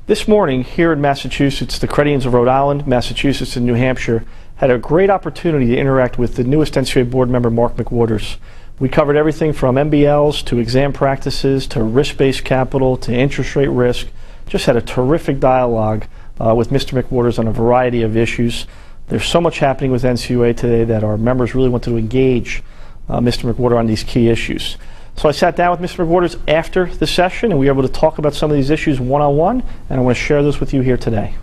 This morning, here in Massachusetts, the credit unions of Rhode Island, Massachusetts, and New Hampshire had a great opportunity to interact with the newest NCUA Board Member, Mark McWatters. We covered everything from MBLs to exam practices to risk-based capital to interest rate risk. Just had a terrific dialogue with Mr. McWatters on a variety of issues. There's so much happening with NCUA today that our members really wanted to engage Mr. McWatters on these key issues. So I sat down with Mr. McWatters after the session, and we were able to talk about some of these issues one-on-one, and I want to share this with you here today.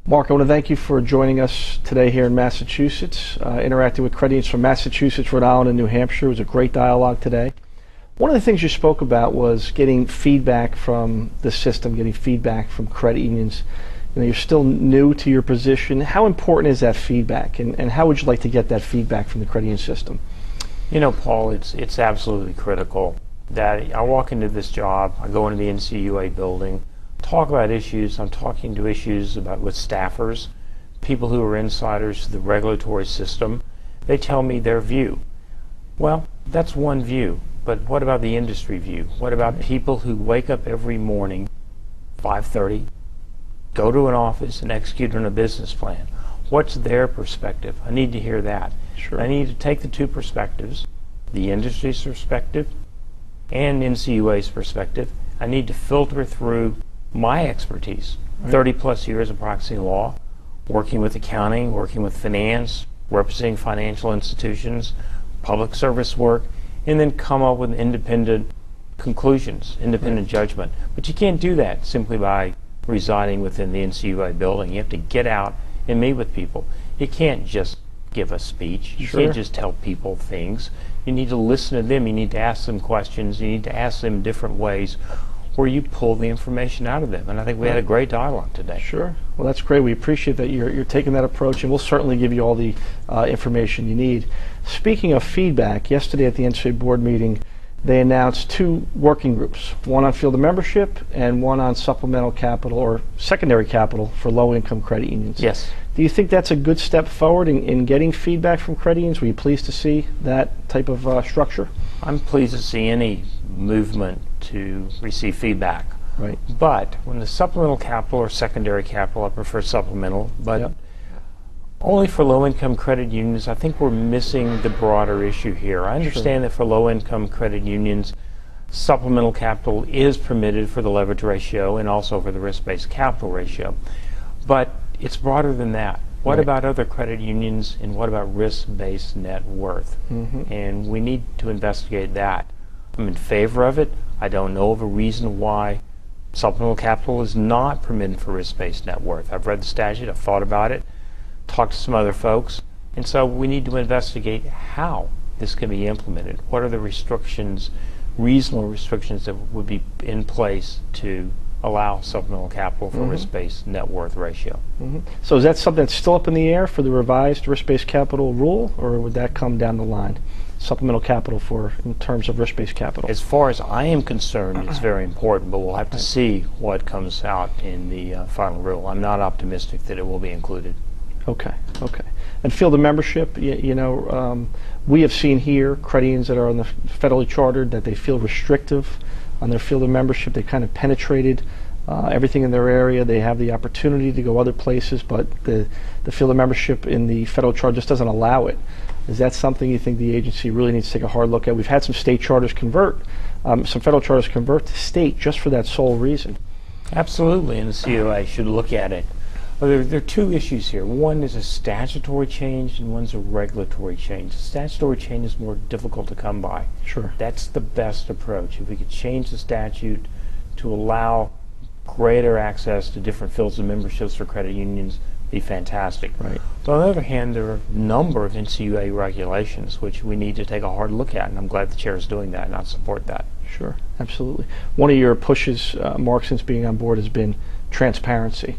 Mark, I want to thank you for joining us today here in Massachusetts, interacting with credit unions from Massachusetts, Rhode Island, and New Hampshire. It was a great dialogue today. One of the things you spoke about was getting feedback from the system, getting feedback from credit unions. You know, you're still new to your position. How important is that feedback, and how would you like to get that feedback from the credit union system? You know, Paul, it's absolutely critical that I walk into this job, I go into the NCUA building, talk about issues. I'm talking to issues with staffers, people who are insiders to the regulatory system. They tell me their view. Well, that's one view, but what about the industry view? What about people who wake up every morning, 5:30, go to an office and execute on a business plan? What's their perspective? I need to hear that. Sure. I need to take the two perspectives, the industry's perspective and NCUA's perspective. I need to filter through my expertise, 30 plus years of practicing law, working with accounting, working with finance, representing financial institutions, public service work, and then come up with independent conclusions, independent judgment. But you can't do that simply by residing within the NCUA building. You have to get out and meet with people. You can't just give a speech. You can't just tell people things. You need to listen to them. You need to ask them questions. You need to ask them different ways where you pull the information out of them. And I think we had a great dialogue today. Sure. Well, that's great. We appreciate that you're taking that approach, and we'll certainly give you all the information you need. Speaking of feedback, yesterday at the NCUA board meeting, they announced two working groups, one on field of membership and one on supplemental capital or secondary capital for low-income credit unions. Yes. Do you think that's a good step forward in getting feedback from credit unions? Were you pleased to see that type of structure? I'm pleased to see any movement to receive feedback. Right. But when the supplemental capital or secondary capital, I prefer supplemental, but only for low-income credit unions, I think we're missing the broader issue here. I understand that for low-income credit unions, supplemental capital is permitted for the leverage ratio and also for the risk-based capital ratio. But it's broader than that. What about other credit unions, and what about risk-based net worth? And we need to investigate that. I'm in favor of it. I don't know of a reason why supplemental capital is not permitted for risk-based net worth. I've read the statute, I've thought about it, talked to some other folks, and so we need to investigate how this can be implemented. What are the restrictions, reasonable restrictions that would be in place to allow supplemental capital for risk-based net worth ratio. So is that something that's still up in the air for the revised risk-based capital rule, or would that come down the line? Supplemental capital in terms of risk-based capital? As far as I am concerned, it's very important, but we'll have to see what comes out in the final rule. I'm not optimistic that it will be included. Okay. And field of membership, we have seen here credit unions that are on the federally chartered that they feel restrictive on their field of membership. They kind of penetrated everything in their area. They have the opportunity to go other places, but the field of membership in the federal charter just doesn't allow it. Is that something you think the agency really needs to take a hard look at? We've had some state charters convert, some federal charters convert to state just for that sole reason. Absolutely, and the COA should look at it. Well, there are two issues here. One is a statutory change and one's a regulatory change. The statutory change is more difficult to come by. Sure. That's the best approach. If we could change the statute to allow greater access to different fields of memberships for credit unions, be fantastic. Right. But on the other hand, there are a number of NCUA regulations which we need to take a hard look at, and I'm glad the chair is doing that, and I support that. Sure, absolutely. One of your pushes, Mark, since being on board has been transparency.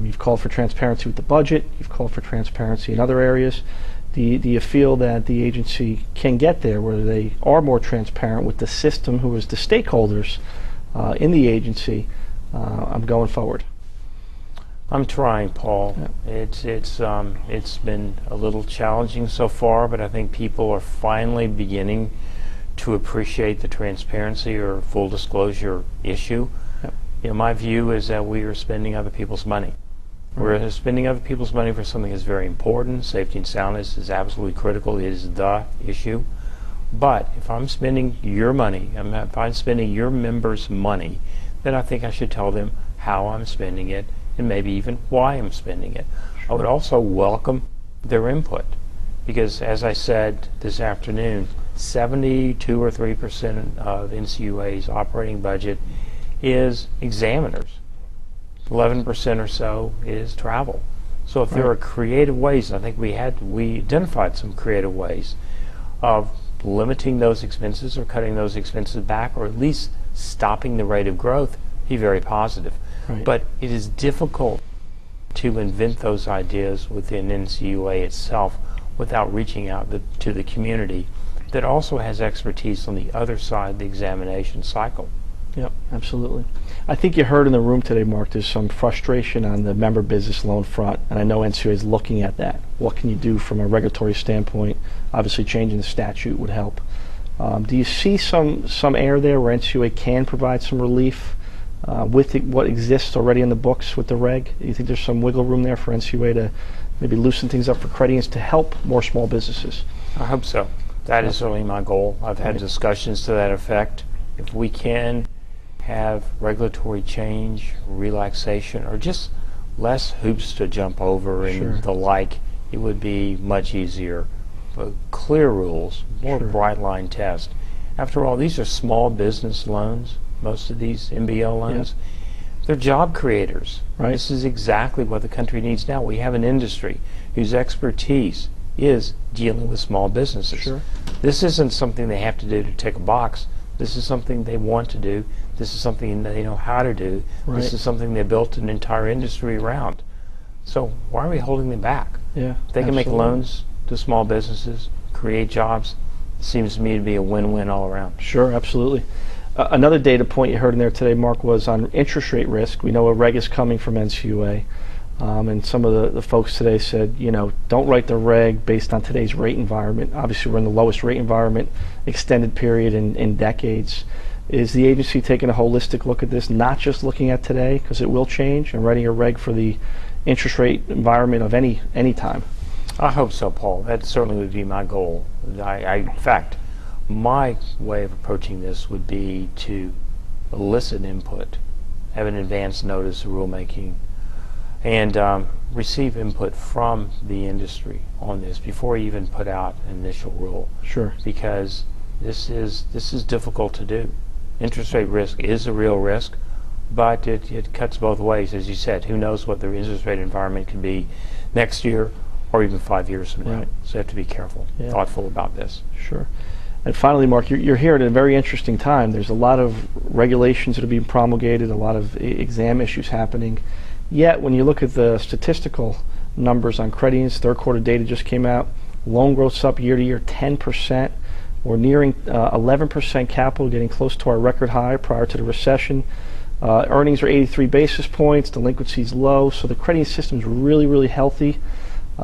You've called for transparency with the budget. You've called for transparency in other areas. Do you feel that the agency can get there where they are more transparent with the system, who is the stakeholders in the agency, going forward? I'm trying, Paul. Yeah. It's been a little challenging so far, but I think people are finally beginning to appreciate the transparency or full disclosure issue. Yep. My view is that we are spending other people's money. We're spending other people's money for something that's very important. Safety and soundness is absolutely critical. It is the issue. But if I'm spending your money, if I'm spending your members' money, then I think I should tell them how I'm spending it and maybe even why I'm spending it. I would also welcome their input because, as I said this afternoon, 72 or 3% of NCUA's operating budget is examiners. 11% or so is travel. So if there are creative ways, and I think we identified some creative ways of limiting those expenses or cutting those expenses back, or at least stopping the rate of growth, be very positive. Right. But it is difficult to invent those ideas within NCUA itself without reaching out to the community that also has expertise on the other side of the examination cycle. Yep, absolutely. I think you heard in the room today, Mark, there's some frustration on the member business loan front, and I know NCUA is looking at that. What can you do from a regulatory standpoint? Obviously, changing the statute would help. Do you see some air there where NCUA can provide some relief with what exists already in the books with the reg? Do you think there's some wiggle room there for NCUA to maybe loosen things up for credit unions to help more small businesses? I hope so. That is certainly my goal. I've had discussions to that effect. If we can have regulatory change, relaxation, or just less hoops to jump over and the like, it would be much easier. But clear rules, more bright line test. After all, these are small business loans, most of these MBL loans. They're job creators. Right. This is exactly what the country needs now. We have an industry whose expertise is dealing with small businesses. Sure. This isn't something they have to do to tick a box. This is something they want to do. This is something they know how to do. Right. This is something they built an entire industry around. So why are we holding them back? Yeah, They can make loans to small businesses, create jobs. It seems to me to be a win-win all around. Sure, absolutely. Another data point you heard in there today, Mark, was on interest rate risk. We know a reg is coming from NCUA, and some of the folks today said, don't write the reg based on today's rate environment. Obviously, we're in the lowest rate environment, extended period in decades. Is the agency taking a holistic look at this, not just looking at today, because it will change, and writing a reg for the interest rate environment of any time? I hope so, Paul. That certainly would be my goal. In fact, my way of approaching this would be to elicit input, have an advance notice of rulemaking, and receive input from the industry on this before you even put out an initial rule. Sure. Because this is difficult to do. Interest rate risk is a real risk, but it cuts both ways. As you said, who knows what the interest rate environment can be next year or even 5 years from now. Right. So you have to be careful, thoughtful about this. Sure. And finally, Mark, you're here at a very interesting time. There's a lot of regulations that are being promulgated, a lot of exam issues happening. Yet, when you look at the statistical numbers on credit unions, third quarter data just came out. Loan growth's up year to year 10%. We're nearing 11% capital, getting close to our record high prior to the recession. Earnings are 83 basis points. Delinquency's low. So the credit union system's really, really healthy.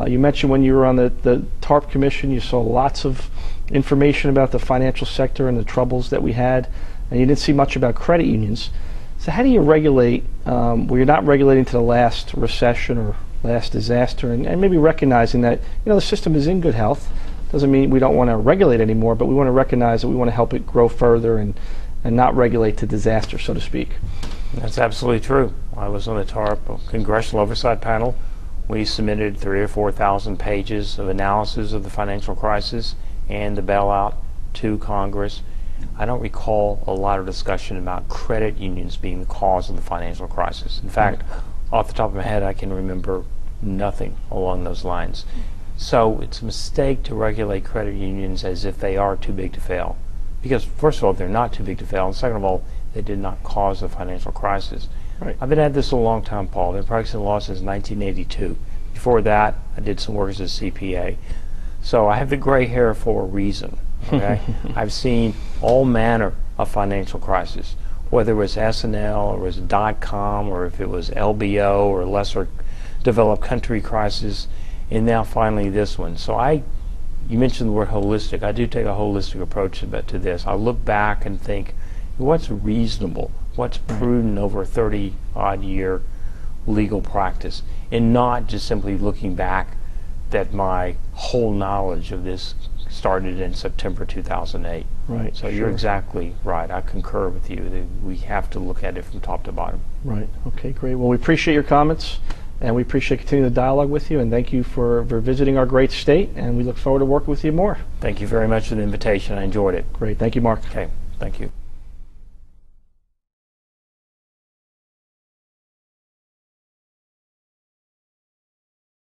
You mentioned when you were on the TARP Commission, you saw lots of information about the financial sector and the troubles that we had, and you didn't see much about credit unions. So how do you regulate where you're not regulating to the last recession or last disaster, and maybe recognizing that the system is in good health? Doesn't mean we don't want to regulate anymore, but we want to recognize that we want to help it grow further and not regulate to disaster, so to speak. That's absolutely true. I was on the TARP Congressional Oversight Panel. We submitted 3,000 or 4,000 pages of analysis of the financial crisis and the bailout to Congress. I don't recall a lot of discussion about credit unions being the cause of the financial crisis. In fact, off the top of my head, I can remember nothing along those lines. So it's a mistake to regulate credit unions as if they are too big to fail. Because first of all, they're not too big to fail, and second of all, they did not cause the financial crisis. Right. I've been at this a long time, Paul. I've been practicing law since 1982. Before that, I did some work as a CPA. So I have the gray hair for a reason. Okay? I've seen all manner of financial crises, whether it was S&L or it was .com or if it was LBO or lesser developed country crisis, and now finally this one. So you mentioned the word holistic. I do take a holistic approach to this. I look back and think, what's reasonable what's prudent over a 30-odd year legal practice, and not just simply looking back that my whole knowledge of this started in September 2008. Right. So you're exactly right. I concur with you that we have to look at it from top to bottom. Right. Okay, great. Well, we appreciate your comments, and we appreciate continuing the dialogue with you, and thank you for visiting our great state, and we look forward to working with you more. Thank you very much for the invitation. I enjoyed it. Great. Thank you, Mark. Okay. Thank you.